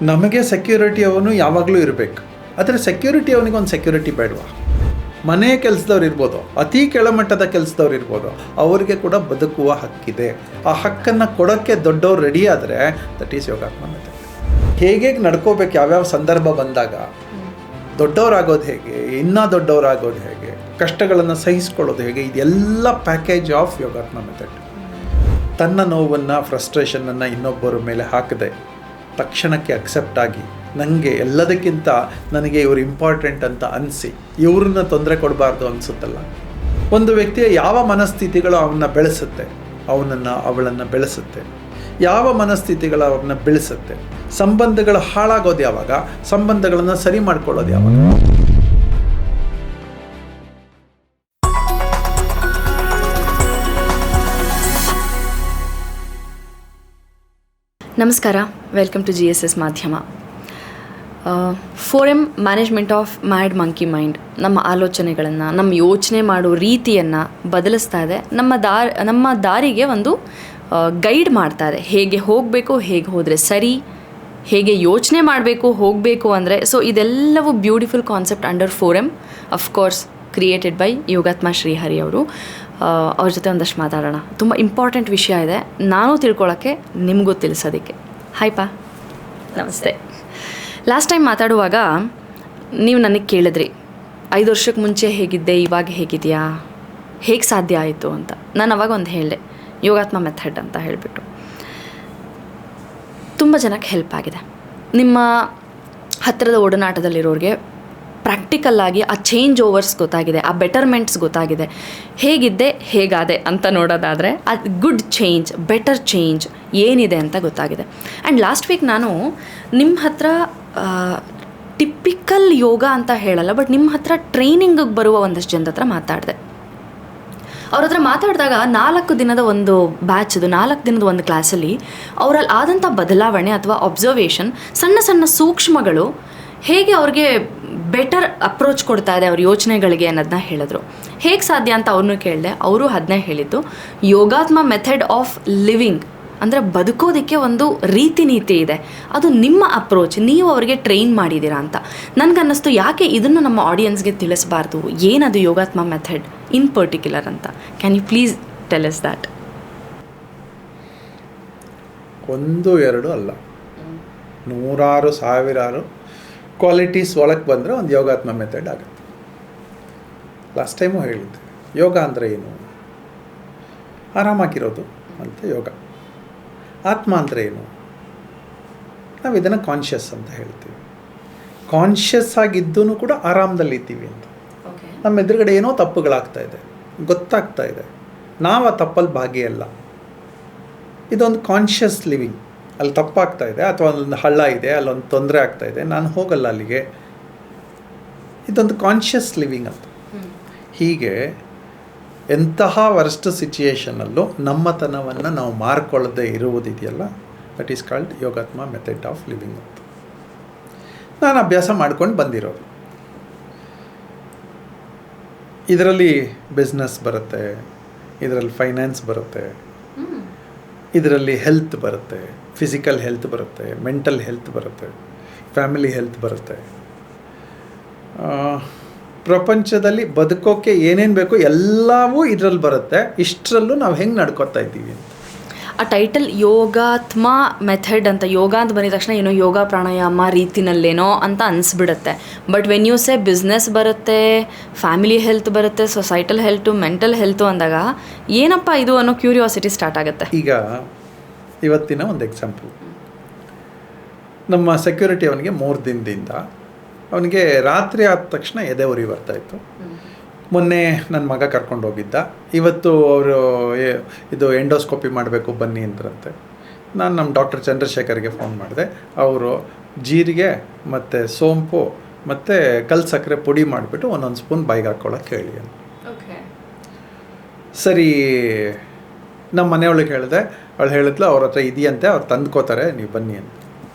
ನಮಗೆ ಸೆಕ್ಯೂರಿಟಿ ಅವನು ಯಾವಾಗಲೂ ಇರಬೇಕು. ಆದರೆ ಸೆಕ್ಯೂರಿಟಿ ಅವನಿಗೆ ಒಂದು ಸೆಕ್ಯೂರಿಟಿ ಬೇಡವಾ? ಮನೆ ಕೆಲಸದವ್ರು ಇರ್ಬೋದು, ಅತಿ ಕೆಳಮಟ್ಟದ ಕೆಲಸದವ್ರು ಇರ್ಬೋದು, ಅವರಿಗೆ ಕೂಡ ಬದುಕುವ ಹಕ್ಕಿದೆ. ಆ ಹಕ್ಕನ್ನು ಕೊಡೋಕ್ಕೆ ದೊಡ್ಡವ್ರು ರೆಡಿ ಆದರೆ ದಟ್ ಈಸ್ ಯೋಗಾತ್ಮ ಮೆಥಡ್. ಹೇಗೆ ನಡ್ಕೋಬೇಕು, ಯಾವ್ಯಾವ ಸಂದರ್ಭ ಬಂದಾಗ ದೊಡ್ಡವರಾಗೋದು ಹೇಗೆ, ಇನ್ನೂ ದೊಡ್ಡವರಾಗೋದು ಹೇಗೆ, ಕಷ್ಟಗಳನ್ನು ಸಹಿಸ್ಕೊಳ್ಳೋದು ಹೇಗೆ, ಇದೆಲ್ಲ ಪ್ಯಾಕೇಜ್ ಆಫ್ ಯೋಗಾತ್ಮ ಮೆಥಡ್. ತನ್ನ ನೋವನ್ನು, ಫ್ರಸ್ಟ್ರೇಷನನ್ನು ಇನ್ನೊಬ್ಬರ ಮೇಲೆ ಹಾಕದೆ ತಕ್ಷಣಕ್ಕೆ ಅಕ್ಸೆಪ್ಟ್ ಆಗಿ, ನನಗೆ ಎಲ್ಲದಕ್ಕಿಂತ ನನಗೆ ಇವರು ಇಂಪಾರ್ಟೆಂಟ್ ಅಂತ ಅನಿಸಿ ಇವ್ರನ್ನ ತೊಂದರೆ ಕೊಡಬಾರ್ದು ಅನಿಸುತ್ತಲ್ಲ. ಒಂದು ವ್ಯಕ್ತಿಯ ಯಾವ ಮನಸ್ಥಿತಿಗಳು ಅವನ್ನ ಬೆಳೆಸುತ್ತೆ, ಅವಳನ್ನು ಬೆಳೆಸುತ್ತೆ, ಯಾವ ಮನಸ್ಥಿತಿಗಳು ಅವ್ರನ್ನ ಬೆಳೆಸುತ್ತೆ. ಸಂಬಂಧಗಳು ಹಾಳಾಗೋದು ಯಾವಾಗ, ಸಂಬಂಧಗಳನ್ನು ಸರಿ ಮಾಡ್ಕೊಳ್ಳೋದು ಯಾವಾಗ. ನಮಸ್ಕಾರ, ವೆಲ್ಕಮ್ ಟು GSS ಮಾಧ್ಯಮ. 4M management of mad monkey mind ನಮ್ಮ ಆಲೋಚನೆಗಳನ್ನು, ನಮ್ಮ ಯೋಚನೆ ಮಾಡೋ ರೀತಿಯನ್ನು ಬದಲಿಸ್ತಾ ಇದೆ. ನಮ್ಮ ದಾರಿಗೆ ಒಂದು ಗೈಡ್ ಮಾಡ್ತಾ ಇದೆ. ಹೇಗೆ ಹೋಗಬೇಕು, ಹೇಗೆ ಹೋದರೆ ಸರಿ, ಹೇಗೆ ಯೋಚನೆ ಮಾಡಬೇಕು, ಹೋಗಬೇಕು ಅಂದರೆ. ಸೊ ಇದೆಲ್ಲವೂ beautiful concept under 4M, of course created by Yogatma Srihari ಅವರು. ಅವ್ರ ಜೊತೆ ಒಂದಷ್ಟು ಮಾತಾಡೋಣ. ತುಂಬ ಇಂಪಾರ್ಟೆಂಟ್ ವಿಷಯ ಇದೆ, ನಾನು ತಿಳ್ಕೊಳ್ಳೋಕ್ಕೆ, ನಿಮಗೂ ತಿಳಿಸೋದಕ್ಕೆ. ಹಾಯ್ ಪಾ, ನಮಸ್ತೆ. ಲಾಸ್ಟ್ ಟೈಮ್ ಮಾತಾಡುವಾಗ ನೀವು ನನಗೆ ಕೇಳಿದ್ರಿ, 5 ವರ್ಷಕ್ಕೆ ಮುಂಚೆ ಹೇಗಿದ್ದೆ, ಇವಾಗ ಹೇಗಿದೆಯಾ, ಹೇಗೆ ಸಾಧ್ಯ ಆಯಿತು ಅಂತ. ನಾನು ಅವಾಗ ಒಂದು ಹೇಳಿದೆ, ಯೋಗಾತ್ಮ ಮೆಥಡ್ ಅಂತ ಹೇಳಿಬಿಟ್ಟು. ತುಂಬ ಜನಕ್ಕೆ ಹೆಲ್ಪ್ ಆಗಿದೆ. ನಿಮ್ಮ ಹತ್ತಿರದ ಒಡನಾಟದಲ್ಲಿರೋರಿಗೆ ಪ್ರಾಕ್ಟಿಕಲ್ಲಾಗಿ ಆ ಚೇಂಜ್ ಓವರ್ಸ್ ಗೊತ್ತಾಗಿದೆ, ಆ ಬೆಟರ್ಮೆಂಟ್ಸ್ ಗೊತ್ತಾಗಿದೆ. ಹೇಗಿದ್ದೆ, ಹೇಗಾದೆ ಅಂತ ನೋಡೋದಾದರೆ ಆ ಗುಡ್ ಚೇಂಜ್, ಬೆಟರ್ ಚೇಂಜ್ ಏನಿದೆ ಅಂತ ಗೊತ್ತಾಗಿದೆ. ಆ್ಯಂಡ್ ಲಾಸ್ಟ್ ವೀಕ್ ನಾನು ನಿಮ್ಮ ಹತ್ರ ಟಿಪಿಕಲ್ ಯೋಗ ಅಂತ ಹೇಳಲ್ಲ, ಬಟ್ ನಿಮ್ಮ ಹತ್ರ ಟ್ರೈನಿಂಗಿಗೆ ಬರುವ ಒಂದಷ್ಟು ಜನದ ಹತ್ರ ಮಾತಾಡಿದೆ. ಅವ್ರ ಹತ್ರ ಮಾತಾಡಿದಾಗ 4 ದಿನದ ಒಂದು ಬ್ಯಾಚದು, 4 ದಿನದ ಒಂದು ಕ್ಲಾಸಲ್ಲಿ ಅವರಲ್ಲಿ ಆದಂಥ ಬದಲಾವಣೆ ಅಥವಾ ಅಬ್ಸರ್ವೇಷನ್, ಸಣ್ಣ ಸಣ್ಣ ಸೂಕ್ಷ್ಮಗಳು ಹೇಗೆ ಅವ್ರಿಗೆ ಬೆಟರ್ ಅಪ್ರೋಚ್ ಕೊಡ್ತಾ ಇದೆ ಅವ್ರ ಯೋಚನೆಗಳಿಗೆ ಅನ್ನೋದನ್ನ ಹೇಳಿದ್ರು. ಹೇಗೆ ಸಾಧ್ಯ ಅಂತ ಅವ್ರನ್ನೂ ಕೇಳಿದೆ. ಅವರು ಅದನ್ನೇ ಹೇಳಿದ್ದು, ಯೋಗಾತ್ಮ ಮೆಥಡ್ ಆಫ್ ಲಿವಿಂಗ್ ಅಂದರೆ ಬದುಕೋದಕ್ಕೆ ಒಂದು ರೀತಿ ನೀತಿ ಇದೆ, ಅದು ನಿಮ್ಮ ಅಪ್ರೋಚ್, ನೀವು ಅವರಿಗೆ ಟ್ರೈನ್ ಮಾಡಿದ್ದೀರಾ ಅಂತ. ನನಗನ್ನಿಸ್ತು, ಯಾಕೆ ಇದನ್ನು ನಮ್ಮ ಆಡಿಯನ್ಸ್ಗೆ ತಿಳಿಸಬಾರ್ದು, ಏನದು ಯೋಗಾತ್ಮ ಮೆಥಡ್ ಇನ್ ಪರ್ಟಿಕ್ಯುಲರ್ ಅಂತ. Can you please tell us that? 1-2 ಅಲ್ಲ, 100,000 ಕ್ವಾಲಿಟೀಸ್ ಒಳಗೆ ಬಂದರೆ ಒಂದು ಯೋಗಾತ್ಮ ಮೆಥಡ್ ಆಗುತ್ತೆ. ಲಾಸ್ಟ್ ಟೈಮು ಹೇಳಿದ್ದೆ, ಯೋಗ ಅಂದರೆ ಏನು, ಆರಾಮಾಗಿರೋದು ಅಂತ ಯೋಗ. ಆತ್ಮ ಅಂದರೆ ಏನು, ನಾವು ಇದನ್ನು ಕಾನ್ಷಿಯಸ್ ಅಂತ ಹೇಳ್ತೀವಿ. ಕಾನ್ಷಿಯಸ್ ಆಗಿದ್ದೂ ಕೂಡ ಆರಾಮದಲ್ಲಿದ್ದೀವಿ ಅಂತ. ನಮ್ಮ ಎದುರುಗಡೆ ಏನೋ ತಪ್ಪುಗಳಾಗ್ತಾಯಿದೆ, ಗೊತ್ತಾಗ್ತಾ ಇದೆ, ನಾವು ಆ ತಪ್ಪಲ್ಲಿ ಭಾಗಿಯಲ್ಲ. ಇದೊಂದು ಕಾನ್ಷಿಯಸ್ ಲಿವಿಂಗ್. ಅಲ್ಲಿ ತಪ್ಪಾಗ್ತಾ ಇದೆ, ಅಥವಾ ಅಲ್ಲೊಂದು ಹಳ್ಳ ಇದೆ, ಅಲ್ಲೊಂದು ತೊಂದರೆ ಆಗ್ತಾ ಇದೆ, ನಾನು ಹೋಗಲ್ಲ ಅಲ್ಲಿಗೆ. ಇದೊಂದು ಕಾನ್ಷಿಯಸ್ ಲಿವಿಂಗ್ ಅಂತ. ಹೀಗೆ ಎಂತಹ ವರ್ಸ್ಟ್ ಸಿಚುಯೇಷನಲ್ಲೂ ನಮ್ಮತನವನ್ನು ನಾವು ಮಾರ್ಕೊಳ್ಳದೆ ಇರುವುದಿದೆಯಲ್ಲ, that is called Yogatma method of living ಅಂತ. ನಾನು ಅಭ್ಯಾಸ ಮಾಡ್ಕೊಂಡು ಬಂದಿರೋದು. ಇದರಲ್ಲಿ ಬಿಸ್ನೆಸ್ ಬರುತ್ತೆ, ಇದರಲ್ಲಿ ಫೈನಾನ್ಸ್ ಬರುತ್ತೆ, ಇದರಲ್ಲಿ ಹೆಲ್ತ್ ಬರುತ್ತೆ, ಫಿಸಿಕಲ್ ಹೆಲ್ತ್ ಬರುತ್ತೆ, ಮೆಂಟಲ್ ಹೆಲ್ತ್ ಬರುತ್ತೆ, ಫ್ಯಾಮಿಲಿ ಹೆಲ್ತ್ ಬರುತ್ತೆ. ಪ್ರಪಂಚದಲ್ಲಿ ಬದುಕೋಕ್ಕೆ ಏನೇನು ಬೇಕೋ ಎಲ್ಲವೂ ಇದರಲ್ಲಿ ಬರುತ್ತೆ. ಇಷ್ಟರಲ್ಲೂ ನಾವು ಹೆಂಗೆ ನಡ್ಕೊತಾ ಇದ್ದೀವಿ ಅಂತ. ಆ ಟೈಟಲ್ ಯೋಗಾತ್ಮ ಮೆಥಡ್ ಅಂತ, ಯೋಗ ಅಂತ ಬಂದಿದ ತಕ್ಷಣ ಏನೋ ಯೋಗ ಪ್ರಾಣಾಯಾಮ ರೀತಿನಲ್ಲೇನೋ ಅಂತ ಅನಿಸ್ಬಿಡುತ್ತೆ. But when you say business ಬರುತ್ತೆ, ಫ್ಯಾಮಿಲಿ ಹೆಲ್ತ್ ಬರುತ್ತೆ, ಸೊಸೈಟಲ್ ಹೆಲ್ತು, ಮೆಂಟಲ್ ಹೆಲ್ತು ಅಂದಾಗ ಏನಪ್ಪ ಇದು ಅನ್ನೋ ಕ್ಯೂರಿಯಾಸಿಟಿ ಸ್ಟಾರ್ಟ್ ಆಗುತ್ತೆ. ಈಗ ಇವತ್ತಿನ ಒಂದು ಎಕ್ಸಾಂಪಲ್, ನಮ್ಮ ಸೆಕ್ಯೂರಿಟಿ ಅವನಿಗೆ 3 ದಿನದಿಂದ ಅವನಿಗೆ ರಾತ್ರಿ ಆದ ತಕ್ಷಣ ಎದೆ ಉರಿ ಬರ್ತಾಯಿತ್ತು. ಮೊನ್ನೆ ನನ್ನ ಮಗ ಕರ್ಕೊಂಡು ಹೋಗಿದ್ದ. ಇವತ್ತು ಅವರು ಇದು ಎಂಡೋಸ್ಕೋಪಿ ಮಾಡಬೇಕು ಬನ್ನಿ ಅಂತರಂತೆ. ನಾನು ನಮ್ಮ ಡಾಕ್ಟರ್ ಚಂದ್ರಶೇಖರ್ಗೆ ಫೋನ್ ಮಾಡಿದೆ. ಅವರು ಜೀರಿಗೆ ಮತ್ತು ಸೋಂಪು ಮತ್ತು ಕಲ್ಲು ಸಕ್ಕರೆ ಪುಡಿ ಮಾಡಿಬಿಟ್ಟು 1 ಸ್ಪೂನ್ ಬಾಯಿಗೆ ಹಾಕ್ಕೊಳ್ಳೋಕೆ ಹೇಳಿ ಅಂತ. ಸರಿ, ನಮ್ಮ ಮನೆಯೊಳಗೆ ಹೇಳಿದೆ. ಅವಳು ಹೇಳಿದ್ಲು ಅವ್ರ ಹತ್ರ ಇದೆಯಂತೆ, ಅವ್ರು ತಂದುಕೋತಾರೆ, ನೀವು ಬನ್ನಿ ಅಂತ.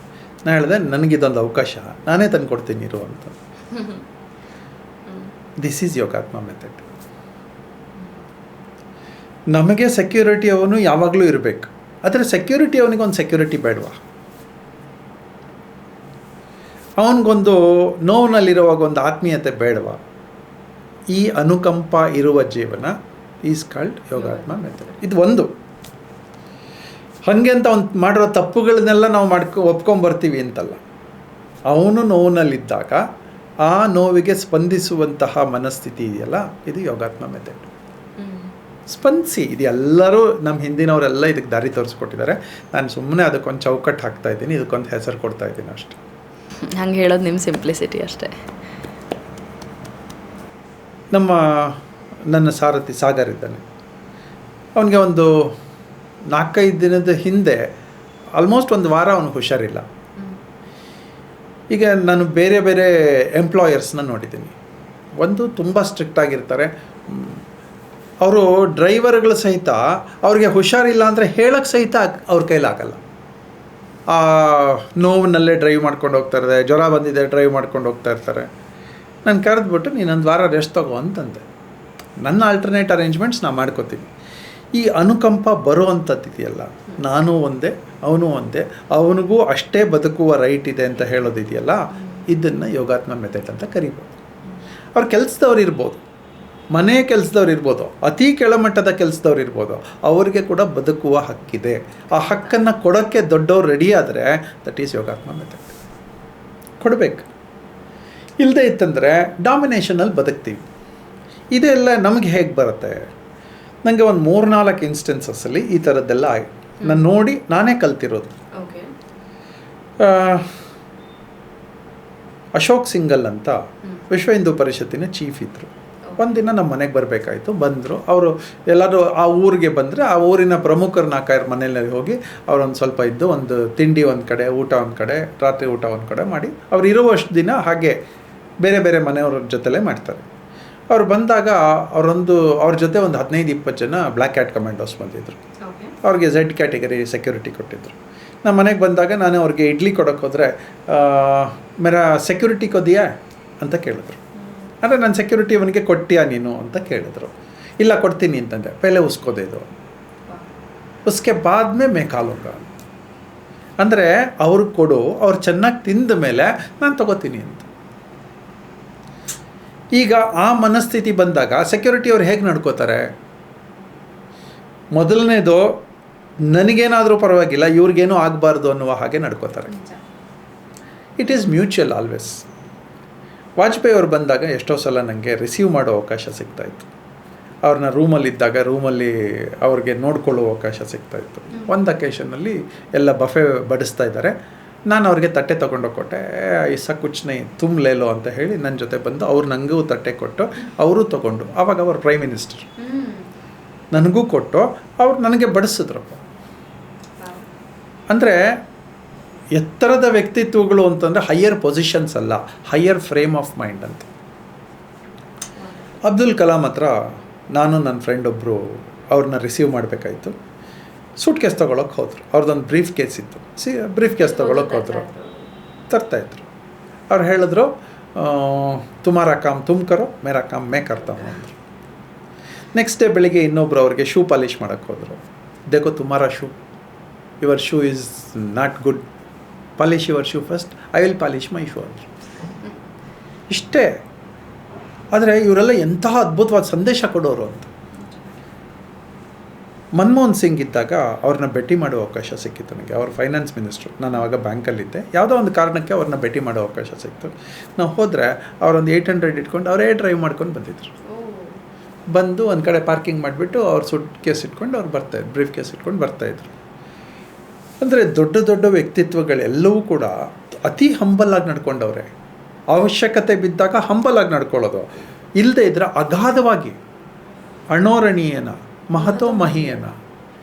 ನಾನು ಹೇಳಿದೆ, ನನಗಿದೊಂದು ಅವಕಾಶ, ನಾನೇ ತಂದು ಕೊಡ್ತೀನಿ ಇರು ಅಂತ. This is Yogatma method. ನಮಗೆ ಸೆಕ್ಯೂರಿಟಿ ಅವನು ಯಾವಾಗಲೂ ಇರಬೇಕು, ಆದರೆ ಸೆಕ್ಯೂರಿಟಿ ಅವನಿಗೆ ಒಂದು ಸೆಕ್ಯೂರಿಟಿ ಬೇಡವಾ? ಅವನಿಗೊಂದು ನೋವಿನಲ್ಲಿರುವಾಗ ಒಂದು ಆತ್ಮೀಯತೆ ಬೇಡವಾ? ಈ ಅನುಕಂಪ ಇರುವ ಜೀವನ ಈಸ್ ಕಾಲ್ಡ್ ಯೋಗಾತ್ಮ ಮೆಥಡ್. ಇದು ಒಂದು. ಹಾಗೆ ಅಂತ ಅವ್ನು ಮಾಡಿರೋ ತಪ್ಪುಗಳನ್ನೆಲ್ಲ ನಾವು ಒಪ್ಕೊಂಬರ್ತೀವಿ ಅಂತಲ್ಲ. ಅವನು ನೋವಿನಲ್ಲಿದ್ದಾಗ ಆ ನೋವಿಗೆ ಸ್ಪಂದಿಸುವಂತಹ ಮನಸ್ಥಿತಿ ಇದೆಯಲ್ಲ, ಇದು ಯೋಗಾತ್ಮ ಮೆಥಡ್. ಸ್ಪಂದಿಸಿ. ಇದು ಎಲ್ಲರೂ ನಮ್ಮ ಹಿಂದಿನವರೆಲ್ಲ ಇದಕ್ಕೆ ದಾರಿ ತೋರಿಸ್ಕೊಟ್ಟಿದ್ದಾರೆ. ನಾನು ಸುಮ್ಮನೆ ಅದಕ್ಕೊಂದು ಚೌಕಟ್ಟು ಹಾಕ್ತಾ ಇದ್ದೀನಿ, ಇದಕ್ಕೊಂದು ಹೆಸರು ಕೊಡ್ತಾ ಇದ್ದೀನಿ ಅಷ್ಟೆ. ಹಂಗೆ ಹೇಳೋದು ನಿಮ್ಮ ಸಿಂಪ್ಲಿಸಿಟಿ ಅಷ್ಟೇ. ನನ್ನ ಸಾರಥಿ ಸಾಗರ್ ಇದ್ದಾನೆ. ಅವನಿಗೆ ಒಂದು 4-5 ದಿನದ ಹಿಂದೆ ಆಲ್ಮೋಸ್ಟ್ ಒಂದು ವಾರ ಅವನು ಹುಷಾರಿಲ್ಲ. ಈಗ ನಾನು ಬೇರೆ ಬೇರೆ ಎಂಪ್ಲಾಯರ್ಸ್ನ ನೋಡಿದ್ದೀನಿ. ಒಂದು ತುಂಬ ಸ್ಟ್ರಿಕ್ಟ್ ಆಗಿರ್ತಾರೆ. ಅವರು ಡ್ರೈವರ್ಗಳು ಸಹಿತ ಅವ್ರಿಗೆ ಹುಷಾರಿಲ್ಲ ಅಂದರೆ ಹೇಳೋಕ್ಕೆ ಸಹಿತ ಅವ್ರ ಕೈಲಾಗಲ್ಲ. ಆ ನೋವಿನಲ್ಲೇ ಡ್ರೈವ್ ಮಾಡ್ಕೊಂಡು ಹೋಗ್ತಾಯಿರ್ತಾರೆ, ಜ್ವರ ಬಂದಿದೆ ಡ್ರೈವ್ ಮಾಡ್ಕೊಂಡು ಹೋಗ್ತಾ ಇರ್ತಾರೆ. ನಾನು ಕರೆದ್ಬಿಟ್ಟು ನೀನೊಂದು ವಾರ ರೆಸ್ಟ್ ತಗೋ ಅಂತಂದೆ. ನನ್ನ ಆಲ್ಟರ್ನೇಟ್ ಅರೇಂಜ್ಮೆಂಟ್ಸ್ ನಾನು ಮಾಡ್ಕೋತೀನಿ. ಈ ಅನುಕಂಪ ಬರುವಂಥದ್ದಿದೆಯಲ್ಲ, ನಾನು ಒಂದೇ ಅವನು ಒಂದೇ, ಅವನಿಗೂ ಅಷ್ಟೇ ಬದುಕುವ ರೈಟ್ ಇದೆ ಅಂತ ಹೇಳೋದಿದೆಯಲ್ಲ, ಇದನ್ನು ಯೋಗಾತ್ಮ ಮೆಥಡ್ ಅಂತ ಕರಿಬೋದು. ಅವ್ರ ಕೆಲಸದವ್ರು ಇರ್ಬೋದು, ಮನೆ ಕೆಲಸದವ್ರು ಇರ್ಬೋದು, ಅತಿ ಕೆಳಮಟ್ಟದ ಕೆಲಸದವ್ರು ಇರ್ಬೋದು, ಅವರಿಗೆ ಕೂಡ ಬದುಕುವ ಹಕ್ಕಿದೆ. ಆ ಹಕ್ಕನ್ನು ಕೊಡೋಕ್ಕೆ ದೊಡ್ಡವ್ರು ರೆಡಿ ಆದರೆ ದಟ್ ಈಸ್ ಯೋಗಾತ್ಮ ಮೆಥಡ್. ಕೊಡಬೇಕು. ಇಲ್ಲದೆ ಇತ್ತಂದರೆ ಡಾಮಿನೇಷನಲ್ಲಿ ಬದುಕ್ತೀವಿ. ಇದೆಲ್ಲ ನಮಗೆ ಹೇಗೆ ಬರುತ್ತೆ? ನನಗೆ ಒಂದು 3-4 ಇನ್ಸ್ಟೆನ್ಸಸ್ಸಲ್ಲಿ ಈ ಥರದ್ದೆಲ್ಲ ಆಯ್ತು. ನಾನು ನೋಡಿ ನಾನೇ ಕಲ್ತಿರೋದು. ಅಶೋಕ್ ಸಿಂಗಲ್ ಅಂತ ವಿಶ್ವ ಹಿಂದೂ ಪರಿಷತ್ತಿನ ಚೀಫ್ ಇದ್ದರು. ಒಂದಿನ ನಮ್ಮ ಮನೆಗೆ ಬರಬೇಕಾಯಿತು. ಬಂದರು. ಅವರು ಎಲ್ಲರೂ ಆ ಊರಿಗೆ ಬಂದರೆ ಆ ಊರಿನ ಪ್ರಮುಖರ 4-5 ಮನೆಯಲ್ಲಿ ಹೋಗಿ ಅವರೊಂದು ಸ್ವಲ್ಪ ಇದ್ದು, ಒಂದು ತಿಂಡಿ ಒಂದು ಕಡೆ, ಊಟ ಒಂದು ಕಡೆ, ರಾತ್ರಿ ಊಟ ಒಂದು ಕಡೆ ಮಾಡಿ ಅವ್ರು ಇರುವಷ್ಟು ದಿನ ಹಾಗೆ ಬೇರೆ ಬೇರೆ ಮನೆಯವ್ರ ಜೊತೆಲೇ ಮಾಡ್ತಾರೆ. ಅವ್ರು ಬಂದಾಗ ಅವ್ರ ಜೊತೆ ಒಂದು 15-20 ಜನ ಬ್ಲ್ಯಾಕ್ ಕ್ಯಾಟ್ ಕಮಾಂಡೋಸ್ ಬಂದಿದ್ದರು. ಅವ್ರಿಗೆ Z ಕ್ಯಾಟಗರಿ ಸೆಕ್ಯೂರಿಟಿ ಕೊಟ್ಟಿದ್ದರು. ನಮ್ಮ ಮನೆಗೆ ಬಂದಾಗ ನಾನು ಅವ್ರಿಗೆ ಇಡ್ಲಿ ಕೊಡೋಕ್ಕೆ ಹೋದರೆ, ಮೇರಾ ಸೆಕ್ಯೂರಿಟಿ ಕೊದಿಯಾ ಅಂತ ಕೇಳಿದ್ರು. ಅಂದರೆ ನನ್ನ ಸೆಕ್ಯೂರಿಟಿ ಅವನಿಗೆ ಕೊಟ್ಟಿಯಾ ನೀನು ಅಂತ ಕೇಳಿದ್ರು. ಇಲ್ಲ ಕೊಡ್ತೀನಿ ಅಂತಂದೆ. ಪೆಹಲೆ ಉಸ್ಕೋದೆ ಇದು, ಉಸ್ಕೆ ಬಾದ್ ಮೇ ಖಾಲೂಂಗ. ಅಂದರೆ ಅವ್ರು ಕೊಡು, ಅವ್ರು ಚೆನ್ನಾಗಿ ತಿಂದ ಮೇಲೆ ನಾನು ತಗೋತೀನಿ ಅಂತ. ಈಗ ಆ ಮನಸ್ಥಿತಿ ಬಂದಾಗ ಸೆಕ್ಯೂರಿಟಿ ಅವ್ರು ಹೇಗೆ ನಡ್ಕೋತಾರೆ? ಮೊದಲನೇದು, ನನಗೇನಾದರೂ ಪರವಾಗಿಲ್ಲ, ಇವ್ರಿಗೇನೂ ಆಗಬಾರ್ದು ಅನ್ನುವ ಹಾಗೆ ನಡ್ಕೋತಾರೆ. It is mutual always. Vajpayee ಅವ್ರು ಬಂದಾಗ ಎಷ್ಟೋ ಸಲ ನನಗೆ ರಿಸೀವ್ ಮಾಡೋ ಅವಕಾಶ ಸಿಗ್ತಾಯಿತ್ತು. ಅವ್ರನ್ನ ರೂಮಲ್ಲಿದ್ದಾಗ ರೂಮಲ್ಲಿ ಅವ್ರಿಗೆ ನೋಡ್ಕೊಳ್ಳೋ ಅವಕಾಶ ಸಿಗ್ತಾಯಿತ್ತು. ಒಂದು ಅಕೇಶನಲ್ಲಿ ಎಲ್ಲ ಬಫೆ ಬಡಿಸ್ತಾ ಇದ್ದಾರೆ. ನಾನು ಅವ್ರಿಗೆ ತಟ್ಟೆ ತೊಗೊಂಡೋಗ್ಕೊಟ್ಟೆ. ಐಸಾ ಕುಚ್ ನೈ ತುಮ್ ಲೇಲೋ ಅಂತ ಹೇಳಿ ನನ್ನ ಜೊತೆ ಬಂದು ಅವ್ರು ನನಗೂ ತಟ್ಟೆ ಕೊಟ್ಟು ಅವರು ತೊಗೊಂಡು, ಆವಾಗ ಅವ್ರು ಪ್ರೈಮ್ ಮಿನಿಸ್ಟರ್, ನನಗೂ ಕೊಟ್ಟು ಅವ್ರು ನನಗೆ ಬಡಿಸಿದ್ರಪ್ಪ. ಅಂದರೆ ಎತ್ತರದ ವ್ಯಕ್ತಿತ್ವಗಳು ಅಂತಂದರೆ ಹೈಯರ್ ಪೊಸಿಷನ್ಸ್ ಅಲ್ಲ, ಹೈಯರ್ ಫ್ರೇಮ್ ಆಫ್ ಮೈಂಡ್ ಅಂತ. ಅಬ್ದುಲ್ ಕಲಾಂ ಹತ್ರ ನಾನು ನನ್ನ ಫ್ರೆಂಡ್ ಒಬ್ಬರು ಅವ್ರನ್ನ ರಿಸೀವ್ ಮಾಡಬೇಕಾಯಿತು. ಸೂಟ್ ಕೇಸ್ ತೊಗೊಳಕ್ಕೆ ಹೋದರು. ಅವ್ರದ್ದೊಂದು ಬ್ರೀಫ್ ಕೇಸ್ ಇತ್ತು. ಬ್ರೀಫ್ ಕೇಸ್ ತೊಗೊಳಕ್ಕೆ ಹೋದರು. ತರ್ತಾಯಿದ್ರು. ಅವ್ರು ಹೇಳಿದ್ರು, ತುಮಾರಾ ಕಾಮ್ ತುಮ್ ಕರೋ, ಮೇರಾ ಕಾಮ್ ಮೇ ಕರ್ತಾ ಹೂಂ ಅಂದರು. ನೆಕ್ಸ್ಟ್ ಡೇ ಬೆಳಿಗ್ಗೆ ಇನ್ನೊಬ್ರು ಅವ್ರಿಗೆ ಶೂ ಪಾಲಿಷ್ ಮಾಡೋಕ್ಕೆ ಹೋದರು. ದೇಖೋ ತುಮಾರಾ shoe, your shoe is not good, polish your shoe first, I will polish my shoe ಅಂದರು. ಇಷ್ಟೇ. ಆದರೆ ಇವರೆಲ್ಲ ಎಂತಹ ಅದ್ಭುತವಾದ ಸಂದೇಶ ಕೊಡೋರು ಅಂತ. ಮನಮೋಹನ್ ಸಿಂಗ್ ಇದ್ದಾಗ ಅವ್ರನ್ನ ಭೇಟಿ ಮಾಡೋ ಅವಕಾಶ ಸಿಕ್ಕಿತ್ತು ನನಗೆ. ಅವ್ರ ಫೈನಾನ್ಸ್ ಮಿನಿಸ್ಟ್ರು. ನಾನು ಆವಾಗ ಬ್ಯಾಂಕಲ್ಲಿದ್ದೆ. ಯಾವುದೋ ಒಂದು ಕಾರಣಕ್ಕೆ ಅವ್ರನ್ನ ಭೇಟಿ ಮಾಡೋ ಅವಕಾಶ ಸಿಕ್ತು. ನಾವು ಹೋದರೆ ಅವರೊಂದು 800 ಇಟ್ಕೊಂಡು ಅವರೇ ಡ್ರೈವ್ ಮಾಡ್ಕೊಂಡು ಬಂದಿದ್ರು. ಬಂದು ಒಂದು ಕಡೆ ಪಾರ್ಕಿಂಗ್ ಮಾಡಿಬಿಟ್ಟು ಅವ್ರು ಸೂಟ್ ಕೇಸ್ ಇಟ್ಕೊಂಡು ಅವ್ರು ಬರ್ತಾಯಿದ್ರು, ಬ್ರೀಫ್ ಕೇಸ್ ಇಟ್ಕೊಂಡು ಬರ್ತಾಯಿದ್ರು. ಅಂದರೆ ದೊಡ್ಡ ದೊಡ್ಡ ವ್ಯಕ್ತಿತ್ವಗಳೆಲ್ಲವೂ ಕೂಡ ಅತಿ ಹಂಬಲಾಗಿ ನಡ್ಕೊಂಡವ್ರೆ. ಅವಶ್ಯಕತೆ ಬಿದ್ದಾಗ ಹಂಬಲಾಗಿ ನಡ್ಕೊಳ್ಳೋದು, ಇಲ್ಲದೇ ಇದ್ದರೆ ಅಗಾಧವಾಗಿ ಅಣೋರಣೀಯನ ಮಹತೋ ಮಹೀಯನ,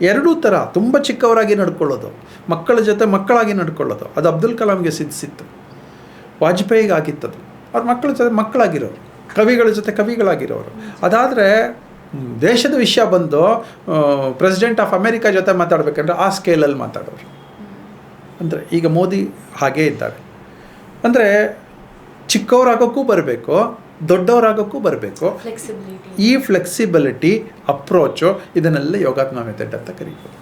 ಎರಡೂ ಥರ ತುಂಬ ಚಿಕ್ಕವರಾಗಿ ನಡ್ಕೊಳ್ಳೋದು, ಮಕ್ಕಳ ಜೊತೆ ಮಕ್ಕಳಾಗಿ ನಡ್ಕೊಳ್ಳೋದು. ಅದು ಅಬ್ದುಲ್ ಕಲಾಂಗೆ ಸಿದ್ಧಿಸಿತ್ತು, ವಾಜಪೇಯಿಗೆ ಆಗಿತ್ತದು. ಅವ್ರ ಮಕ್ಕಳ ಜೊತೆ ಮಕ್ಕಳಾಗಿರೋರು, ಕವಿಗಳ ಜೊತೆ ಕವಿಗಳಾಗಿರೋರು. ಅದಾದರೆ ದೇಶದ ವಿಷಯ ಬಂದು ಪ್ರೆಸಿಡೆಂಟ್ ಆಫ್ ಅಮೇರಿಕಾ ಜೊತೆ ಮಾತಾಡಬೇಕಂದ್ರೆ ಆ ಸ್ಕೇಲಲ್ಲಿ ಮಾತಾಡೋರು. ಅಂದರೆ ಈಗ ಮೋದಿ ಹಾಗೇ ಇದ್ದಾರೆ. ಅಂದರೆ ಚಿಕ್ಕವರಾಗೋಕ್ಕೂ ಬರಬೇಕು, ದೊಡ್ಡವರಾಗೋಕ್ಕೂ ಬರಬೇಕು. ಈ ಫ್ಲೆಕ್ಸಿಬಿಲಿಟಿ ಅಪ್ರೋಚು, ಇದನ್ನೆಲ್ಲ ಯೋಗಾತ್ಮ ಮೆಥಡ್ ಅಂತ ಕರೀಬೋದು.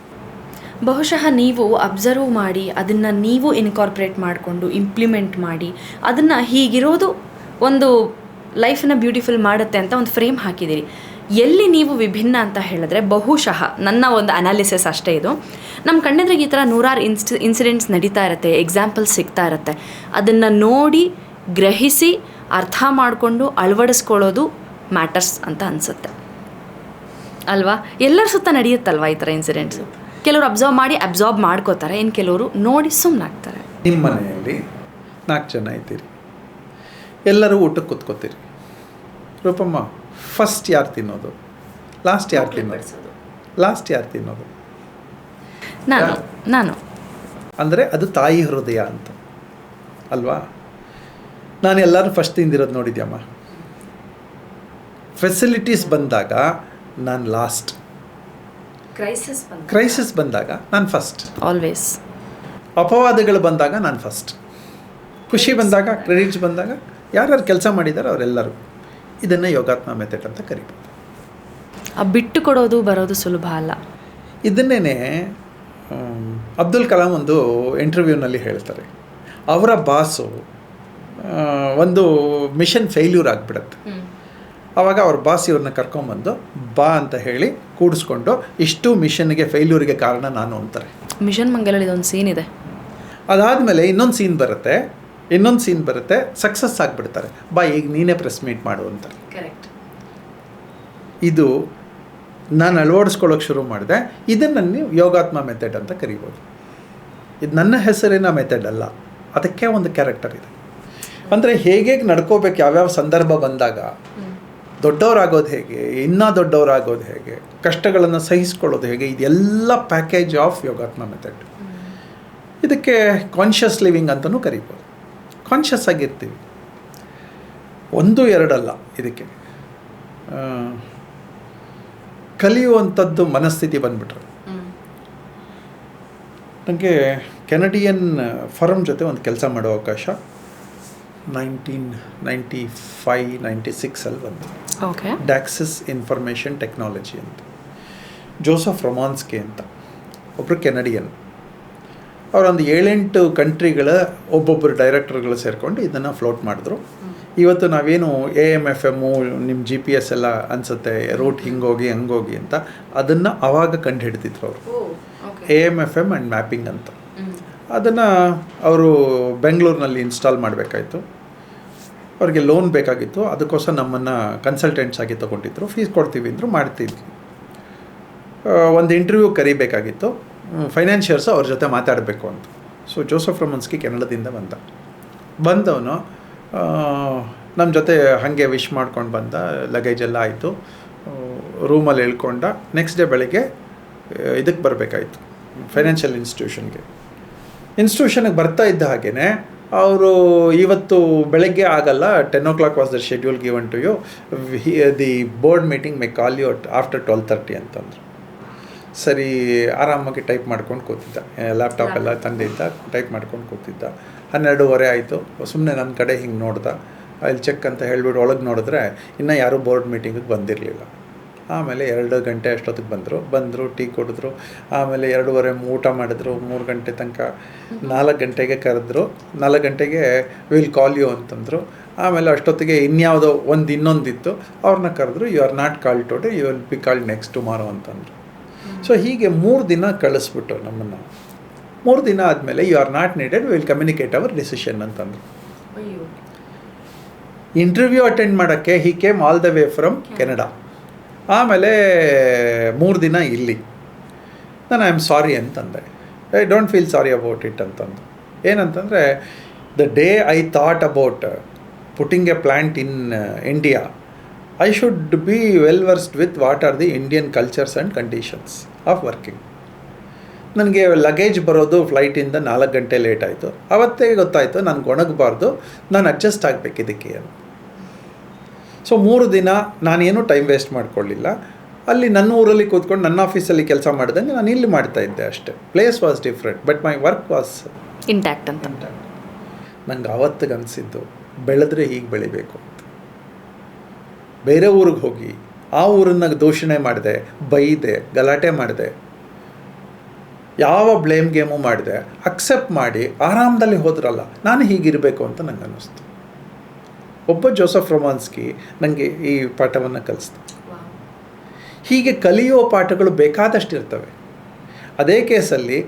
ಬಹುಶಃ ನೀವು ಅಬ್ಸರ್ವ್ ಮಾಡಿ ಅದನ್ನು ನೀವು ಇನ್ಕಾರ್ಪೊರೇಟ್ ಮಾಡಿಕೊಂಡು ಇಂಪ್ಲಿಮೆಂಟ್ ಮಾಡಿ ಅದನ್ನು ಹೀಗಿರೋದು ಒಂದು ಲೈಫನ್ನ ಬ್ಯೂಟಿಫುಲ್ ಮಾಡುತ್ತೆ ಅಂತ ಒಂದು ಫ್ರೇಮ್ ಹಾಕಿದ್ದೀರಿ. ಎಲ್ಲಿ ನೀವು ವಿಭಿನ್ನ ಅಂತ ಹೇಳಿದ್ರೆ ಬಹುಶಃ ನನ್ನ ಒಂದು ಅನಾಲಿಸಿಸ್ ಅಷ್ಟೇ ಇದು, ನಮ್ಮ ಕಣ್ಣೆದ್ರಿಗೆ ಈ ಥರ ನೂರಾರು ಇನ್ಸಿಡೆಂಟ್ಸ್ ನಡೀತಾ ಇರುತ್ತೆ, ಎಕ್ಸಾಂಪಲ್ಸ್ ಸಿಗ್ತಾ ಇರುತ್ತೆ, ಅದನ್ನು ನೋಡಿ ಗ್ರಹಿಸಿ ಅರ್ಥ ಮಾಡಿಕೊಂಡು ಅಳವಡಿಸ್ಕೊಳ್ಳೋದು ಮ್ಯಾಟರ್ಸ್ ಅಂತ ಅನಿಸುತ್ತೆ ಅಲ್ವಾ? ಎಲ್ಲರ ಸುತ್ತ ನಡೆಯುತ್ತಲ್ವಾ ಈ ಥರ ಇನ್ಸಿಡೆಂಟ್ಸು? ಕೆಲವರು ಅಬ್ಸಾರ್ಬ್ ಮಾಡ್ಕೋತಾರೆ, ಇನ್ನು ಕೆಲವರು ನೋಡಿ ಸುಮ್ಮನಾಗ್ತಾರೆ. ನಿಮ್ಮ ಮನೆಯಲ್ಲಿ 4 ಜನ ಇದ್ದೀರಿ, ಎಲ್ಲರೂ ಊಟಕ್ಕೆ ಕೂತ್ಕೋತೀರಿ. ರೂಪಮ್ಮ, ಫಸ್ಟ್ ಯಾರು ತಿನ್ನೋದು, ಲಾಸ್ಟ್ ಯಾರು ತಿನ್ನೋದು? ನಾನು ಅಂದರೆ ಅದು ತಾಯಿ ಹೃದಯ ಅಂತ ಅಲ್ವಾ? ನಾನು ಎಲ್ಲರೂ ಫಸ್ಟ್ ತಿಂದಿರೋದು ನೋಡಿದ್ಯಮ್ಮ. ಫೆಸಿಲಿಟೀಸ್ ಬಂದಾಗ ನಾನು ಲಾಸ್ಟ್, ಕ್ರೈಸಿಸ್ ಬಂದಾಗ ನಾನು ಫಸ್ಟ್, ಆಲ್ವೇಸ್ ಅಪವಾದಗಳು ಬಂದಾಗ ನಾನು ಫಸ್ಟ್, ಖುಷಿ ಬಂದಾಗ, ಕ್ರೆಡಿಟ್ಸ್ ಬಂದಾಗ ಯಾರ್ಯಾರು ಕೆಲಸ ಮಾಡಿದಾರೋ ಅವರೆಲ್ಲರೂ. ಇದನ್ನು ಯೋಗಾತ್ಮ ಮೆಥಡ್ ಅಂತ ಕರಿಬೋದು. ಬಿಟ್ಟು ಕೊಡೋದು ಬರೋದು ಸುಲಭ ಅಲ್ಲ. ಇದನ್ನೇ ಅಬ್ದುಲ್ ಕಲಾಂ ಒಂದು ಇಂಟರ್ವ್ಯೂನಲ್ಲಿ ಹೇಳ್ತಾರೆ. ಅವರ ಬಾಸು ಒಂದು ಮಿಷನ್ ಫೇಲ್ಯೂರ್ ಆಗಿಬಿಡುತ್ತೆ. ಆವಾಗ ಅವ್ರ ಬಾಸ್ ಇವ್ರನ್ನ ಕರ್ಕೊಂಬಂದು ಬಾ ಅಂತ ಹೇಳಿ ಕೂಡಿಸ್ಕೊಂಡು ಇಷ್ಟು ಮಿಷನ್ಗೆ ಫೇಲ್ಯೂರಿಗೆ ಕಾರಣ ನಾನು ಅಂತಾರೆ. ಮಿಷನ್ ಮಂಗಲಲ್ಲಿ ಇದೊಂದು ಸೀನ್ ಇದೆ. ಅದಾದಮೇಲೆ ಇನ್ನೊಂದು ಸೀನ್ ಬರುತ್ತೆ, ಸಕ್ಸಸ್ ಆಗಿಬಿಡ್ತಾರೆ. ಬಾ ಈಗ ನೀನೇ ಪ್ರೆಸ್ ಮೀಟ್ ಮಾಡು ಅಂತಾರೆ. ಕರೆಕ್ಟ್. ಇದು ನಾನು ಅಳವಡಿಸ್ಕೊಳ್ಳೋಕೆ ಶುರು ಮಾಡಿದೆ. ಇದನ್ನು ನೀವು ಯೋಗಾತ್ಮ ಮೆಥಡ್ ಅಂತ ಕರಿಬೋದು. ಇದು ನನ್ನ ಹೆಸರಿನ ಮೆಥಡ್ ಅಲ್ಲ, ಅದಕ್ಕೆ ಒಂದು ಕ್ಯಾರೆಕ್ಟರ್ ಇದೆ. ಅಂದರೆ ಹೇಗೆ ನಡ್ಕೋಬೇಕು, ಯಾವ್ಯಾವ ಸಂದರ್ಭ ಬಂದಾಗ ದೊಡ್ಡವರಾಗೋದು ಹೇಗೆ, ಇನ್ನೂ ದೊಡ್ಡವರಾಗೋದು ಹೇಗೆ, ಕಷ್ಟಗಳನ್ನು ಸಹಿಸ್ಕೊಳ್ಳೋದು ಹೇಗೆ, ಇದೆಲ್ಲ ಪ್ಯಾಕೇಜ್ ಆಫ್ ಯೋಗಾತ್ಮ ಮೆಥಡ್. ಇದಕ್ಕೆ ಕಾನ್ಷಿಯಸ್ ಲಿವಿಂಗ್ ಅಂತಲೂ ಕರಿಬೋದು. ಕಾನ್ಷಿಯಸ್ ಆಗಿರ್ತೀವಿ, 1-2 ಅಲ್ಲ. ಇದಕ್ಕೆ ಕಲಿಯುವಂಥದ್ದು ಮನಸ್ಥಿತಿ ಬಂದ್ಬಿಟ್ರೆ. ನನಗೆ ಕೆನಡಿಯನ್ ಫರ್ಮ್ ಜೊತೆ ಒಂದು ಕೆಲಸ ಮಾಡೋ ಅವಕಾಶ 1995-96 ಬಂತು. ಓಕೆ. ಡ್ಯಾಕ್ಸಿಸ್ ಇನ್ಫಾರ್ಮೇಷನ್ ಟೆಕ್ನಾಲಜಿ ಅಂತ. ಜೋಸೆಫ್ ರೊಮಾನ್ಸ್ಕಿ ಅಂತ ಒಬ್ಬರು ಕೆನಡಿಯನ್. ಅವರೊಂದು 7-8 ಕಂಟ್ರಿಗಳ ಒಬ್ಬೊಬ್ಬರು ಡೈರೆಕ್ಟರ್ಗಳು ಸೇರಿಕೊಂಡು ಇದನ್ನು ಫ್ಲೋಟ್ ಮಾಡಿದ್ರು. ಇವತ್ತು ನಾವೇನು AM/FM ನಿಮ್ಮ GPS ಎಲ್ಲ ಅನಿಸುತ್ತೆ, ರೂಟ್ ಹಿಂಗೋಗಿ ಹಂಗೋಗಿ ಅಂತ, ಅದನ್ನು ಆವಾಗ ಕಂಡು ಹಿಡಿದಿದ್ರು ಅವರು. AM/FM ಆ್ಯಂಡ್ ಮ್ಯಾಪಿಂಗ್ ಅಂತ. ಅದನ್ನು ಅವರು ಬೆಂಗಳೂರಿನಲ್ಲಿ ಇನ್ಸ್ಟಾಲ್ ಮಾಡಬೇಕಾಯಿತು. ಅವ್ರಿಗೆ ಲೋನ್ ಬೇಕಾಗಿತ್ತು, ಅದಕ್ಕೋಸ್ಕರ ನಮ್ಮನ್ನು ಕನ್ಸಲ್ಟೆಂಟ್ಸ್ ಆಗಿ ತೊಗೊಂಡಿದ್ರು. ಫೀಸ್ ಕೊಡ್ತೀವಿ ಅಂದರು, ಮಾಡ್ತಿದ್ವಿ. ಒಂದು ಇಂಟರ್ವ್ಯೂ ಕರಿಬೇಕಾಗಿತ್ತು, ಫೈನಾನ್ಷಿಯರ್ಸು ಅವ್ರ ಜೊತೆ ಮಾತಾಡಬೇಕು ಅಂತ. ಸೊ ಜೋಸೆಫ್ ರೊಮಾನ್ಸ್ಕಿ ಕೆನಡದಿಂದ ಬಂದವನು ನಮ್ಮ ಜೊತೆ ಹಾಗೆ ವಿಶ್ ಮಾಡ್ಕೊಂಡು ಬಂದ. ಲಗೇಜೆಲ್ಲ ಆಯಿತು, ರೂಮಲ್ಲಿ ಹೇಳ್ಕೊಂಡ. ನೆಕ್ಸ್ಟ್ ಡೇ ಬೆಳಗ್ಗೆ ಇದಕ್ಕೆ ಬರಬೇಕಾಯಿತು, ಫೈನಾನ್ಷಿಯಲ್ ಇನ್ಸ್ಟಿಟ್ಯೂಷನ್ಗೆ ಬರ್ತಾ ಇದ್ದ ಹಾಗೆಯೇ ಅವರು ಇವತ್ತು ಬೆಳಗ್ಗೆ ಆಗಲ್ಲ, 10 o'clock was the schedule given to you, the board meeting may call you after 12:30 ಅಂತಂದರು. ಸರಿ, ಆರಾಮಾಗಿ ಟೈಪ್ ಮಾಡ್ಕೊಂಡು ಕೂತಿದ್ದ, ಲ್ಯಾಪ್ಟಾಪ್ ಎಲ್ಲ ತಂದಿದ್ದ, ಟೈಪ್ ಮಾಡ್ಕೊಂಡು ಕೂತಿದ್ದ. 12:30 ಆಯಿತು. ಸುಮ್ಮನೆ ನನ್ನ ಕಡೆ ಹಿಂಗೆ ನೋಡ್ದ, ಅಲ್ಲಿ ಚೆಕ್ ಅಂತ ಹೇಳಿಬಿಟ್ಟು ಒಳಗೆ ನೋಡಿದ್ರೆ ಇನ್ನೂ ಯಾರೂ ಬೋರ್ಡ್ ಮೀಟಿಂಗಿಗೆ ಬಂದಿರಲಿಲ್ಲ. ಆಮೇಲೆ 2 ಗಂಟೆ ಅಷ್ಟೊತ್ತಿಗೆ ಬಂದರು, ಟೀ ಕುಡಿದ್ರು. ಆಮೇಲೆ 2:30 ಊಟ ಮಾಡಿದ್ರು, 3 ಗಂಟೆ ತನಕ. 4 ಗಂಟೆಗೆ ಕರೆದ್ರು, 4 ಗಂಟೆಗೆ ವಿಲ್ ಕಾಲ್ ಯು ಅಂತಂದರು. ಆಮೇಲೆ ಅಷ್ಟೊತ್ತಿಗೆ ಇನ್ಯಾವುದೋ ಇನ್ನೊಂದಿತ್ತು, ಅವ್ರನ್ನ ಕರೆದ್ರು. You are not called today, you will be called next tomorrow ಅಂತಂದರು. ಸೊ ಹೀಗೆ 3 ದಿನ ಕಳಿಸ್ಬಿಟ್ಟು ನಮ್ಮನ್ನು. 3 ದಿನ ಆದಮೇಲೆ you are not needed, will communicate our decision ಅಂತಂದರು. ಇಂಟರ್ವ್ಯೂ ಅಟೆಂಡ್ ಮಾಡೋಕ್ಕೆ he came all the way from Canada. ಆಮೇಲೆ 3 ದಿನ ಇಲ್ಲಿ. ನಾನು ಐ ಆಮ್ ಸಾರಿ ಅಂತಂದೆ. I don't feel sorry about it ಅಂತಂದು. ಏನಂತಂದರೆ, the day I thought about putting a plant in India, I should be well versed with what are the Indian cultures and conditions of working. ನನಗೆ luggage ಬರೋದು ಫ್ಲೈಟಿಂದ 4 ಗಂಟೆ late ಆಯಿತು. ಅವತ್ತೇ ಗೊತ್ತಾಯಿತು ನನಗೆ ಒಣಗಬಾರ್ದು, ನಾನು ಅಡ್ಜಸ್ಟ್ ಆಗಬೇಕು ಇದಕ್ಕೆ ಅಂತ. ಸೊ 3 ದಿನ ನಾನೇನು ಟೈಮ್ ವೇಸ್ಟ್ ಮಾಡ್ಕೊಳ್ಳಿಲ್ಲ. ಅಲ್ಲಿ ನನ್ನ ಊರಲ್ಲಿ ಕೂತ್ಕೊಂಡು ನನ್ನ ಆಫೀಸಲ್ಲಿ ಕೆಲಸ ಮಾಡಿದಂಗೆ ನಾನು ಇಲ್ಲಿ ಮಾಡ್ತಾಯಿದ್ದೆ ಅಷ್ಟೇ. Place was different, but my work was intact ಅಂತ. ನಂಗೆ ಆವತ್ತಿಗೆ ಅನಿಸಿದ್ದು, ಬೆಳೆದ್ರೆ ಹೀಗೆ ಬೆಳಿಬೇಕು ಅಂತ. ಬೇರೆ ಊರಿಗೆ ಹೋಗಿ ಆ ಊರನ್ನ ದೂಷಣೆ ಮಾಡಿದೆ, ಬೈದೆ, ಗಲಾಟೆ ಮಾಡಿದೆ, ಯಾವ ಬ್ಲೇಮ್ ಗೇಮು ಮಾಡಿದೆ, ಅಕ್ಸೆಪ್ಟ್ ಮಾಡಿ ಆರಾಮದಲ್ಲಿ ಹೋದ್ರಲ್ಲ, ನಾನು ಹೀಗಿರಬೇಕು ಅಂತ ನಂಗೆ ಅನ್ನಿಸ್ತು. ಒಬ್ಬ ಜೋಸೆಫ್ ರೊಮಾನ್ಸ್ಕಿ ನನಗೆ ಈ ಪಾಠವನ್ನು ಕಲಿಸ್ತು. ಹೀಗೆ ಕಲಿಯೋ ಪಾಠಗಳು ಬೇಕಾದಷ್ಟು ಇರ್ತವೆ. ಅದೇ ಕೇಸಲ್ಲಿ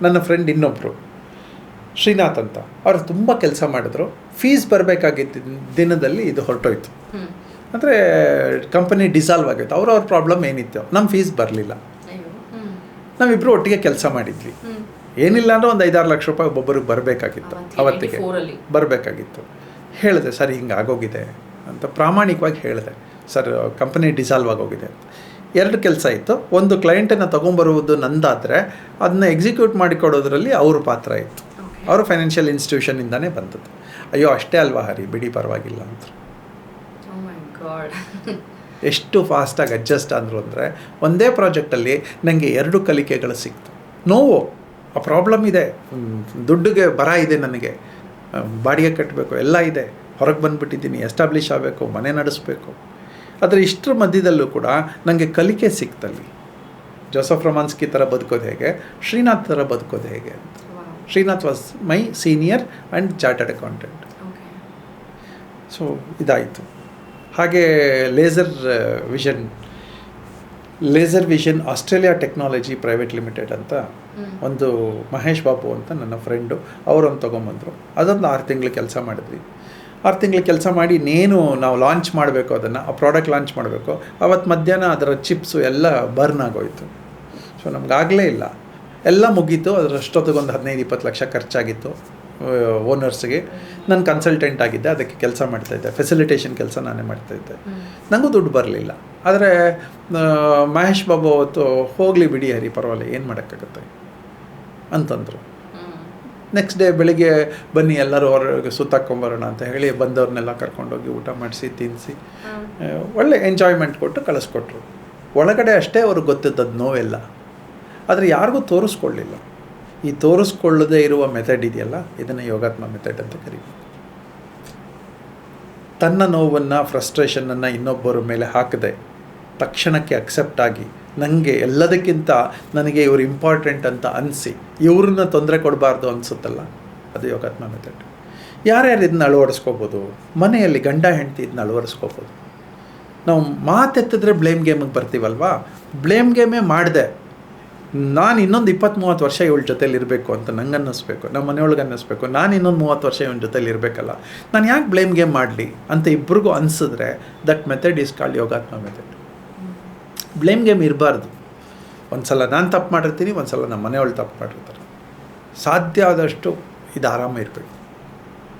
ನನ್ನ ಫ್ರೆಂಡ್ ಇನ್ನೊಬ್ಬರು ಶ್ರೀನಾಥ್ ಅಂತ, ಅವರು ತುಂಬ ಕೆಲಸ ಮಾಡಿದ್ರು. ಫೀಸ್ ಬರಬೇಕಾಗಿದ್ದ ದಿನದಲ್ಲಿ ಇದು ಹೊರಟೋಯ್ತು. ಅಂದರೆ ಕಂಪನಿ ಡಿಸಾಲ್ವ್ ಆಗಿತ್ತು. ಅವ್ರ ಪ್ರಾಬ್ಲಮ್ ಏನಿತ್ತು, ನಮ್ಮ ಫೀಸ್ ಬರಲಿಲ್ಲ. ನಾವಿಬ್ಬರು ಒಟ್ಟಿಗೆ ಕೆಲಸ ಮಾಡಿದ್ವಿ. ಏನಿಲ್ಲ ಅಂದರೆ ಒಂದು 5-6 ಲಕ್ಷ ರೂಪಾಯಿ ಒಬ್ಬೊಬ್ಬರಿಗೆ ಬರಬೇಕಾಗಿತ್ತು, ಅವತ್ತಿಗೆ ಬರಬೇಕಾಗಿತ್ತು. ಹೇಳಿದೆ, ಸರ್ ಹಿಂಗೆ ಆಗೋಗಿದೆ ಅಂತ ಪ್ರಾಮಾಣಿಕವಾಗಿ ಹೇಳಿದೆ. ಸರ್ ಕಂಪನಿ ಡಿಸಾಲ್ವ್ ಆಗೋಗಿದೆ ಅಂತ. 2 ಕೆಲಸ ಇತ್ತು. ಒಂದು ಕ್ಲೈಂಟನ್ನು ತೊಗೊಂಬರುವುದು ನಂದಾದರೆ ಅದನ್ನ ಎಕ್ಸಿಕ್ಯೂಟ್ ಮಾಡಿಕೊಡೋದ್ರಲ್ಲಿ ಅವ್ರ ಪಾತ್ರ ಇತ್ತು. ಅವರು ಫೈನಾನ್ಷಿಯಲ್ ಇನ್ಸ್ಟಿಟ್ಯೂಷನಿಂದನೇ ಬಂದದ್ದು. ಅಯ್ಯೋ ಅಷ್ಟೇ ಅಲ್ವಾ ಹರಿ, ಬಿಡಿ ಪರವಾಗಿಲ್ಲ ಅಂತ. ಎಷ್ಟು ಫಾಸ್ಟಾಗಿ ಅಡ್ಜಸ್ಟ್ ಅಂದರು ಅಂದರೆ, ಒಂದೇ ಪ್ರಾಜೆಕ್ಟಲ್ಲಿ ನನಗೆ 2 ಕಲಿಕೆಗಳು ಸಿಕ್ತು. ನೋವು, ಆ ಪ್ರಾಬ್ಲಮ್ ಇದೆ, ದುಡ್ಡಿಗೆ ಬರ ಇದೆ, ನನಗೆ ಬಾಡಿಗೆ ಕಟ್ಟಬೇಕು, ಎಲ್ಲ ಇದೆ, ಹೊರಗೆ ಬಂದುಬಿಟ್ಟಿದ್ದೀನಿ, ಎಸ್ಟಾಬ್ಲಿಷ್ ಆಗಬೇಕು, ಮನೆ ನಡೆಸಬೇಕು. ಆದರೆ ಇಷ್ಟರ ಮಧ್ಯದಲ್ಲೂ ಕೂಡ ನನಗೆ ಕಲಿಕೆ ಸಿಕ್ತಲ್ಲಿ. ಜೋಸೆಫ್ ರೊಮಾನ್ಸ್ಕಿ ಥರ ಬದುಕೋದು ಹೇಗೆ, ಶ್ರೀನಾಥ್ ಥರ ಬದುಕೋದು ಹೇಗೆ ಅಂತ. Srinath was my senior and chartered accountant. So ಇದಾಯಿತು. ಹಾಗೆ laser vision Australia technology private limited ಅಂತ ಒಂದು ಮಹೇಶ್ ಬಾಬು ಅಂತ ನನ್ನ ಫ್ರೆಂಡು, ಅವರೊಂದು ತೊಗೊಂಬಂದರು. ಅದೊಂದು 6 ತಿಂಗಳು ಕೆಲಸ ಮಾಡಿದ್ವಿ. 6 ತಿಂಗಳು ಕೆಲಸ ಮಾಡಿ ನಾವು ಲಾಂಚ್ ಮಾಡಬೇಕು, ಅದನ್ನು ಆ ಪ್ರಾಡಕ್ಟ್ ಲಾಂಚ್ ಮಾಡಬೇಕು. ಅವತ್ತು ಮಧ್ಯಾಹ್ನ ಅದರ ಚಿಪ್ಸು ಎಲ್ಲ ಬರ್ನ್ ಆಗೋಯಿತು. ಸೊ ನಮಗಾಗಲೇ ಇಲ್ಲ, ಎಲ್ಲ ಮುಗೀತು. ಅದರಷ್ಟೊತ್ತಿಗೆ ಒಂದು 15-20 ಲಕ್ಷ ಖರ್ಚಾಗಿತ್ತು ಓನರ್ಸ್ಗೆ. ನಾನು ಕನ್ಸಲ್ಟೆಂಟ್ ಆಗಿದ್ದೆ, ಅದಕ್ಕೆ ಕೆಲಸ ಮಾಡ್ತಾಯಿದ್ದೆ, ಫೆಸಿಲಿಟೇಷನ್ ಕೆಲಸ ನಾನೇ ಮಾಡ್ತಾಯಿದ್ದೆ. ನನಗೂ ದುಡ್ಡು ಬರಲಿಲ್ಲ. ಆದರೆ ಮಹೇಶ್ ಬಾಬು ಅವತ್ತು ಹೋಗಲಿ ಬಿಡಿ ಹರಿ, ಪರವಾಗಿಲ್ಲ, ಏನು ಮಾಡೋಕ್ಕಾಗುತ್ತೆ ಅಂತಂದರು. ನೆಕ್ಸ್ಟ್ ಡೇ ಬೆಳಿಗ್ಗೆ ಬನ್ನಿ ಎಲ್ಲರೂ ಹೊರಗೆ ಸುತ್ತಾಕೊಂಬರೋಣ ಅಂತ ಹೇಳಿ ಬಂದವ್ರನ್ನೆಲ್ಲ ಕರ್ಕೊಂಡೋಗಿ ಊಟ ಮಾಡಿಸಿ ತಿನ್ನಿಸಿ ಒಳ್ಳೆ ಎಂಜಾಯ್ಮೆಂಟ್ ಕೊಟ್ಟು ಕಳಿಸ್ಕೊಟ್ರು. ಒಳಗಡೆ ಅಷ್ಟೇ ಅವ್ರಿಗೆ ಗೊತ್ತಿದ್ದದ್ದು ನೋವೆಲ್ಲ, ಆದರೆ ಯಾರಿಗೂ ತೋರಿಸ್ಕೊಳ್ಳಿಲ್ಲ. ಈ ತೋರಿಸ್ಕೊಳ್ಳದೇ ಇರುವ ಮೆಥಡ್ ಇದೆಯಲ್ಲ, ಇದನ್ನು ಯೋಗಾತ್ಮ ಮೆಥಡ್ ಅಂತ ಕರೀಬೇಕು. ತನ್ನ ನೋವನ್ನು, ಫ್ರಸ್ಟ್ರೇಷನನ್ನು ಇನ್ನೊಬ್ಬರ ಮೇಲೆ ಹಾಕದೆ ತಕ್ಷಣಕ್ಕೆ ಅಕ್ಸೆಪ್ಟ್ ಆಗಿ, ನನಗೆ ಎಲ್ಲದಕ್ಕಿಂತ ನನಗೆ ಇವರು ಇಂಪಾರ್ಟೆಂಟ್ ಅಂತ ಅನಿಸಿ ಇವ್ರನ್ನ ತೊಂದರೆ ಕೊಡಬಾರ್ದು ಅನಿಸುತ್ತಲ್ಲ, ಅದು ಯೋಗಾತ್ಮ ಮೆಥಡ್. ಯಾರ್ಯಾರು ಇದನ್ನ ಅಳವಡಿಸ್ಕೋಬೋದು? ಮನೆಯಲ್ಲಿ ಗಂಡ ಹೆಂಡತಿ ಇದನ್ನ ಅಳವಡಿಸ್ಕೋಬೋದು. ನಾವು ಮಾತೆತ್ತಿದ್ರೆ ಬ್ಲೇಮ್ ಗೇಮಿಗೆ ಬರ್ತೀವಲ್ವಾ, ಬ್ಲೇಮ್ ಗೇಮೇ ಮಾಡಿದೆ, ನಾನು ಇನ್ನೊಂದು 20-30 ವರ್ಷ ಇವಳ ಜೊತೇಲಿ ಇರಬೇಕು ಅಂತ ನಂಗೆ ಅನ್ನಿಸ್ಬೇಕು, ನಮ್ಮ ಮನೆಯೊಳಗೆ ಅನ್ನಿಸ್ಬೇಕು. ನಾನು ಇನ್ನೊಂದು 30 ವರ್ಷ ಇವನ ಜೊತೇಲಿ ಇರಬೇಕಲ್ಲ, ನಾನು ಯಾಕೆ ಬ್ಲೇಮ್ ಗೇಮ್ ಮಾಡಲಿ ಅಂತ ಇಬ್ಬರಿಗೂ ಅನಿಸಿದ್ರೆ that method is called Yogatma method. Blame game ಇರಬಾರ್ದು. ಒಂದು ಸಲ ನಾನು ತಪ್ಪು ಮಾಡಿರ್ತೀನಿ, ಒಂದು ಸಲ ನಮ್ಮ ಮನೆಯೊಳಗೆ ತಪ್ಪು ಮಾಡಿರ್ತಾರೆ. ಸಾಧ್ಯ ಆದಷ್ಟು ಇದು ಆರಾಮ ಇರಬೇಕು,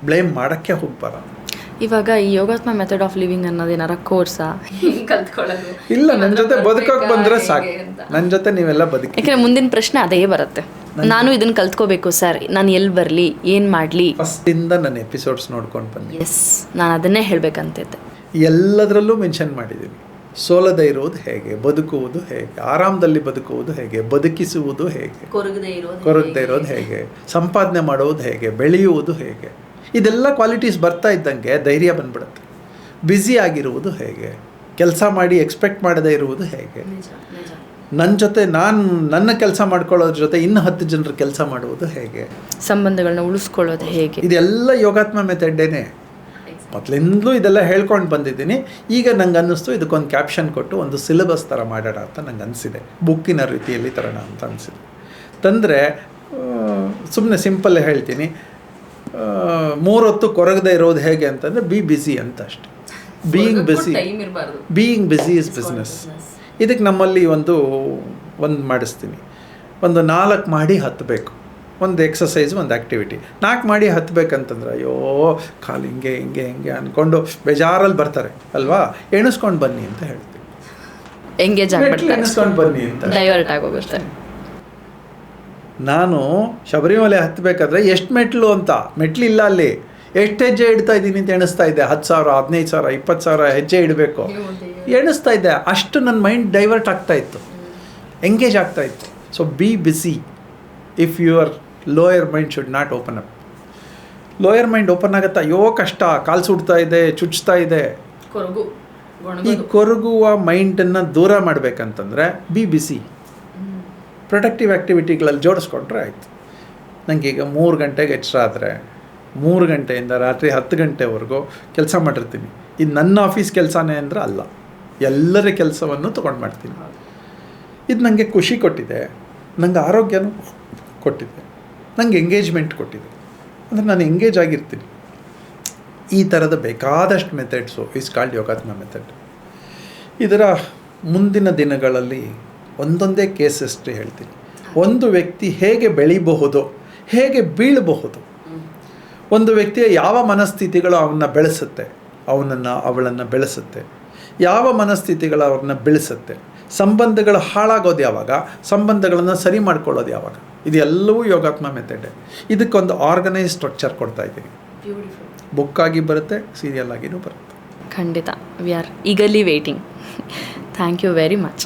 ಬ್ಲೇಮ್ ಮಾಡೋಕ್ಕೆ ಹೋಗ್ಬಾರ್ದು. ಇವಾಗ ಈ ಯೋಗಾತ್ಮ ಮೆಥಡ್ ಆಫ್ ಲಿವಿಂಗ್ ಅನ್ನೋದು ಏನಾರ ಕೋರ್ಸಾ ಕಲ್ತ್ಕೊಳ್ಳೋದು? ಇಲ್ಲ, ನನ್ನ ಜೊತೆ ಬದುಕೋಕೆ ಬಂದರೆ ಸಾಕು, ನನ್ನ ಜೊತೆ ನೀವೆಲ್ಲ ಬದುಕಿ. ಯಾಕಂದರೆ ಮುಂದಿನ ಪ್ರಶ್ನೆ ಅದೇ ಬರುತ್ತೆ, ನಾನು ಇದನ್ನು ಕಲ್ತ್ಕೋಬೇಕು ಸರ್, ನಾನು ಎಲ್ಲಿ ಬರಲಿ, ಏನು ಮಾಡಲಿ? ಫಸ್ಟಿಂದ ನನ್ನ ಎಪಿಸೋಡ್ಸ್ ನೋಡ್ಕೊಂಡು ಬನ್ನಿ. ಎಸ್, ನಾನು ಅದನ್ನೇ ಹೇಳಬೇಕಂತಿದ್ದೆ. ಎಲ್ಲದರಲ್ಲೂ ಮೆನ್ಷನ್ ಮಾಡಿದ್ದೀನಿ. ಸೋಲದೇ ಇರುವುದು ಹೇಗೆ, ಬದುಕುವುದು ಹೇಗೆ, ಆರಾಮದಲ್ಲಿ ಬದುಕುವುದು ಹೇಗೆ, ಬದುಕಿಸುವುದು ಹೇಗೆ, ಕೊರಗದೆ ಇರೋದು ಹೇಗೆ, ಸಂಪಾದನೆ ಮಾಡುವುದು ಹೇಗೆ, ಬೆಳೆಯುವುದು ಹೇಗೆ. ಇದೆಲ್ಲ ಕ್ವಾಲಿಟೀಸ್ ಬರ್ತಾ ಇದ್ದಂಗೆ ಧೈರ್ಯ ಬಂದ್ಬಿಡುತ್ತೆ. ಬ್ಯುಸಿ ಆಗಿರುವುದು ಹೇಗೆ, ಕೆಲಸ ಮಾಡಿ ಎಕ್ಸ್ಪೆಕ್ಟ್ ಮಾಡದೇ ಇರುವುದು ಹೇಗೆ, ನನ್ನ ಜೊತೆ ನನ್ನ ಕೆಲಸ ಮಾಡ್ಕೊಳ್ಳೋದ್ರ ಜೊತೆ ಇನ್ನು 10 ಜನರ ಕೆಲಸ ಮಾಡುವುದು ಹೇಗೆ, ಸಂಬಂಧಗಳನ್ನ ಉಳಿಸ್ಕೊಳ್ಳೋದು ಹೇಗೆ, ಇದೆಲ್ಲ ಯೋಗಾತ್ಮ ಮೆಥಡೇನೆ. ಮೊದಲಿಂದಲೂ ಇದೆಲ್ಲ ಹೇಳ್ಕೊಂಡು ಬಂದಿದ್ದೀನಿ. ಈಗ ನಂಗೆ ಅನ್ನಿಸ್ತು ಇದಕ್ಕೊಂದು ಕ್ಯಾಪ್ಷನ್ ಕೊಟ್ಟು ಒಂದು ಸಿಲೆಬಸ್ ಥರ ಮಾಡೋಣ ಅಂತ ನಂಗೆ ಅನಿಸಿದೆ, ಬುಕ್ಕಿನ ರೀತಿಯಲ್ಲಿ ತರೋಣ ಅಂತ ಅನಿಸಿದೆ. ತಂದರೆ ಸುಮ್ಮನೆ ಸಿಂಪಲ್ ಹೇಳ್ತೀನಿ, 3 ಹೊತ್ತು ಕೊರಗದೆ ಇರೋದು ಹೇಗೆ ಅಂತಂದರೆ ಬಿ ಬ್ಯುಸಿ ಅಂತ ಅಷ್ಟೆ. Being busy is business. ಇದಕ್ಕೆ ನಮ್ಮಲ್ಲಿ ಒಂದು ಮಾಡಿಸ್ತೀನಿ, ಒಂದು 4 ಮಾಡಿ ಹತ್ತಬೇಕು. ಒಂದು ಎಕ್ಸಸೈಸ್, ಒಂದು ಆ್ಯಕ್ಟಿವಿಟಿ 4 ಮಾಡಿ ಹತ್ತಬೇಕಂತಂದ್ರೆ ಅಯ್ಯೋ ಕಾಲು ಹಿಂಗೆ ಅಂದ್ಕೊಂಡು ಬೇಜಾರಲ್ಲಿ ಬರ್ತಾರೆ ಅಲ್ವಾ, ಎಣಿಸ್ಕೊಂಡು ಬನ್ನಿ ಅಂತ ಹೇಳ್ತೀವಿ. ಎಣಿಸ್ಕೊಂಡು ಬನ್ನಿ ಅಂತ ಡೈವರ್ಟ್ ಆಗೋಗುತ್ತೆ. ನಾನು ಶಬರಿಮಲೆ ಹತ್ತಬೇಕಾದ್ರೆ ಎಷ್ಟು ಮೆಟ್ಲಿಲ್ಲ, ಅಲ್ಲಿ ಎಷ್ಟು ಹೆಜ್ಜೆ ಇಡ್ತಾ ಇದ್ದೀನಿ ಅಂತ ಎಣಿಸ್ತಾ ಇದ್ದೆ. 10,000, 15,000, 20,000 ಹೆಜ್ಜೆ ಇಡಬೇಕು ಎಣಿಸ್ತಾ ಇದ್ದೆ. ಅಷ್ಟು ನನ್ನ ಮೈಂಡ್ ಡೈವರ್ಟ್ ಆಗ್ತಾಯಿತ್ತು, ಎಂಗೇಜ್ ಆಗ್ತಾಯಿತ್ತು. So B busy if your lower mind should not open up. Lower mind open ಆಗುತ್ತಾ, ಅಯ್ಯೋ ಕಷ್ಟ, ಕಾಲು ಸುಡ್ತಾ ಇದೆ, ಚುಚ್ತಾ ಇದೆ. ಈ ಕೊರಗುವ ಮೈಂಡನ್ನು ದೂರ ಮಾಡಬೇಕಂತಂದರೆ ಬಿ ಬ್ಯುಸಿ. ಪ್ರೊಡಕ್ಟಿವ್ ಆ್ಯಕ್ಟಿವಿಟಿಗಳಲ್ಲಿ ಜೋಡಿಸ್ಕೊಂಡ್ರೆ ಆಯಿತು. ನನಗೀಗ 3 ಗಂಟೆಗೆ ಎಚ್ಚರ ಆದರೆ 3 ಗಂಟೆಯಿಂದ ರಾತ್ರಿ 10 ಗಂಟೆವರೆಗೂ ಕೆಲಸ ಮಾಡಿರ್ತೀನಿ. ಇದು ನನ್ನ ಆಫೀಸ್ ಕೆಲಸನೇ ಅಂದರೆ ಅಲ್ಲ, ಎಲ್ಲರ ಕೆಲಸವನ್ನು ತೊಗೊಂಡು ಮಾಡ್ತೀನಿ. ಇದು ನನಗೆ ಖುಷಿ ಕೊಟ್ಟಿದೆ, ನನಗೆ ಆರೋಗ್ಯನೂ ಕೊಟ್ಟಿದೆ, ನನಗೆ ಎಂಗೇಜ್ಮೆಂಟ್ ಕೊಟ್ಟಿದೆ. ಅಂದರೆ ನಾನು ಎಂಗೇಜ್ ಆಗಿರ್ತೀನಿ. ಈ ಥರದ ಬೇಕಾದಷ್ಟು methods is called Yogatma method. ಇದರ ಮುಂದಿನ ದಿನಗಳಲ್ಲಿ ಒಂದೊಂದೇ ಕೇಸ್ ಹಿಸ್ಟ್ರಿ ಹೇಳ್ತೀನಿ. ಒಂದು ವ್ಯಕ್ತಿ ಹೇಗೆ ಬೆಳೀಬಹುದು, ಹೇಗೆ ಬೀಳಬಹುದು, ಒಂದು ವ್ಯಕ್ತಿಯ ಯಾವ ಮನಸ್ಥಿತಿಗಳು ಅವನ್ನ ಬೆಳೆಸುತ್ತೆ, ಅವಳನ್ನು ಬೆಳೆಸುತ್ತೆ, ಯಾವ ಮನಸ್ಥಿತಿಗಳು ಅವ್ರನ್ನ ಬೆಳೆಸುತ್ತೆ, ಸಂಬಂಧಗಳು ಹಾಳಾಗೋದು ಯಾವಾಗ, ಸಂಬಂಧಗಳನ್ನು ಸರಿ ಮಾಡ್ಕೊಳ್ಳೋದು ಯಾವಾಗ, ಇದೆಲ್ಲವೂ ಯೋಗಾತ್ಮ ಮೆಥಡೇ. ಇದಕ್ಕೊಂದು ಆರ್ಗನೈಸ್ ಸ್ಟ್ರಕ್ಚರ್ ಕೊಡ್ತಾ ಇದ್ದೀನಿ. ಬುಕ್ಕಾಗಿ ಬರುತ್ತೆ, ಸೀರಿಯಲ್ ಆಗಿಯೂ ಬರುತ್ತೆ. ಖಂಡಿತ, we are eagerly waiting. Thank you very much.